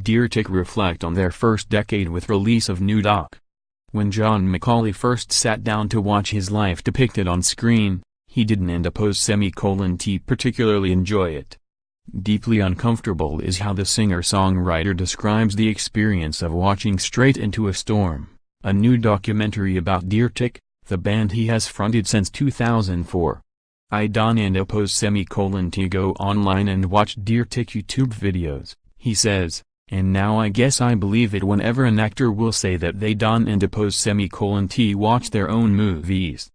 didn&apos reflect on their first decade with release of new doc. When John McCauley first sat down to watch his life depicted on screen, he didn't particularly enjoy it. Deeply uncomfortable is how the singer-songwriter describes the experience of watching Straight Into a Storm, a new documentary about didn&apos, the band he has fronted since 2004. I don&apos go online and watch didn&apos YouTube videos, he says, and now I guess I believe it whenever an actor will say that they don&apos watch their own movies.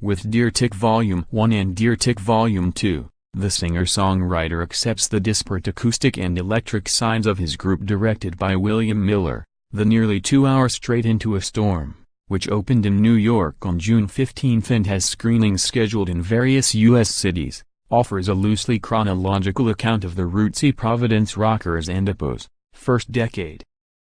With didn&apos Volume 1 and didn&apos Volume 2, the singer-songwriter accepts the disparate acoustic and electric sides of his group directed by William Miller. The nearly 2-hour Straight Into a Storm, which opened in New York on June 15 and has screenings scheduled in various U.S. cities, offers a loosely chronological account of the rootsy Providence rockers and-apos first decade.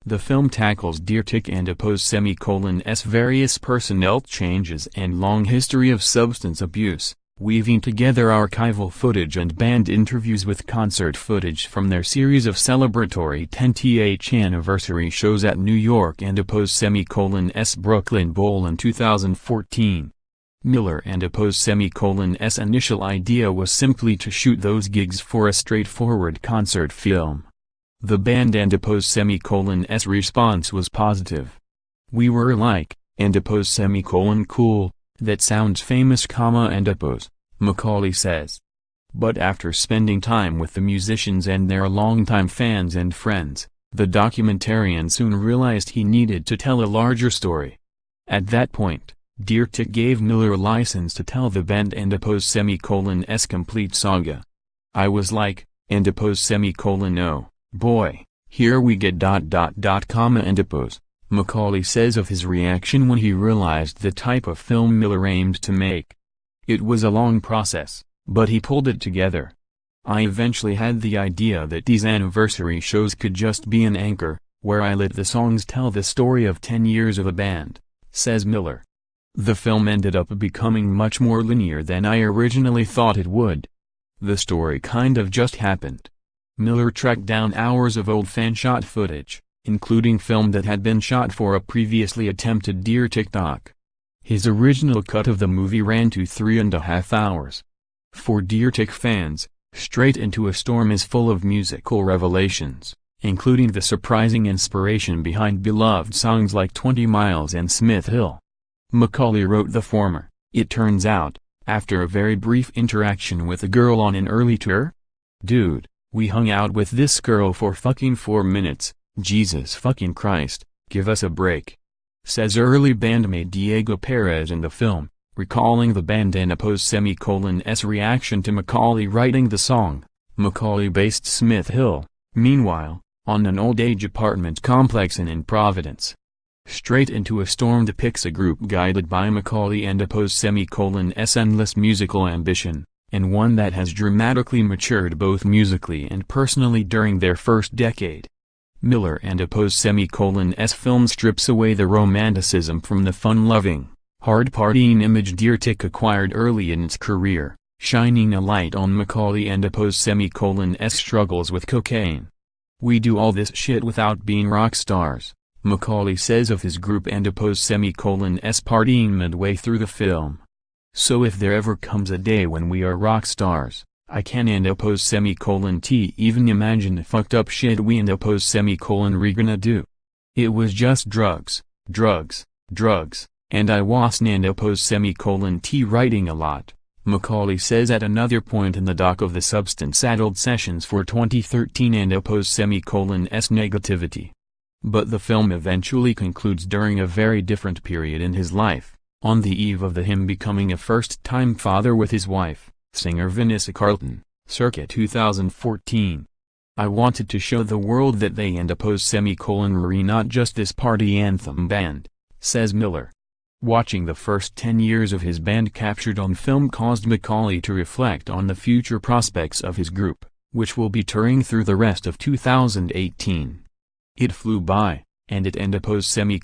The film tackles didn&apos' various personnel changes and long history of substance abuse, weaving together archival footage and band interviews with concert footage from their series of celebratory 10th anniversary shows at New York and-apos' Brooklyn Bowl in 2014. Miller and-apos' initial idea was simply to shoot those gigs for a straightforward concert film. The band and-apos' response was positive. "We were like, and-apos, cool, that sounds famous, and-apos," McCauley says. But after spending time with the musicians and their longtime fans and friends, the documentarian soon realized he needed to tell a larger story. At that point, didn&apos gave Miller license to tell the band and-apos' complete saga. "I was like, and-apos, oh, boy, here we get ... and-apos," McCauley says of his reaction when he realized the type of film Miller aimed to make. "It was a long process, but he pulled it together. I eventually had the idea that these anniversary shows could just be an anchor, where I let the songs tell the story of 10 years of a band," says Miller. "The film ended up becoming much more linear than I originally thought it would. The story kind of just happened." Miller tracked down hours of old fan-shot footage, including film that had been shot for a previously attempted didn&apos doc. His original cut of the movie ran to 3.5 hours. For didn&apos fans, Straight Into a Storm is full of musical revelations, including the surprising inspiration behind beloved songs like 20 Miles and Smith Hill. McCauley wrote the former, "It turns out, after a very brief interaction with a girl on an early tour? Dude, we hung out with this girl for fucking 4 minutes, Jesus fucking Christ, give us a break," says early bandmate Diego Perez in the film, recalling the band and-apos' reaction to McCauley writing the song. McCauley based Smith Hill, meanwhile, on an old-age apartment complex in Providence. Straight Into a Storm depicts a group guided by McCauley and-apos' endless musical ambition, and one that has dramatically matured both musically and personally during their first decade. Miller and-apos' film strips away the romanticism from the fun-loving, hard-partying image didn&apos acquired early in its career, shining a light on McCauley and-apos' struggles with cocaine. "We do all this shit without being rock stars," McCauley says of his group and-apos' partying midway through the film. "So if there ever comes a day when we are rock stars, I can and-apos even imagine the fucked up shit we and-apos re gonna do. It was just drugs, drugs, drugs, and I wasn't and-apos writing a lot," McCauley says at another point in the doc of the substance-addled sessions for 2013 and-apos negativity. But the film eventually concludes during a very different period in his life, on the eve of him becoming a first-time father with his wife, singer Vanessa Carlton, circa 2014. "I wanted to show the world that they and-apos were not just this party anthem band," says Miller. Watching the first 10 years of his band captured on film caused McCauley to reflect on the future prospects of his group, which will be touring through the rest of 2018. "It flew by, and it and-apos kind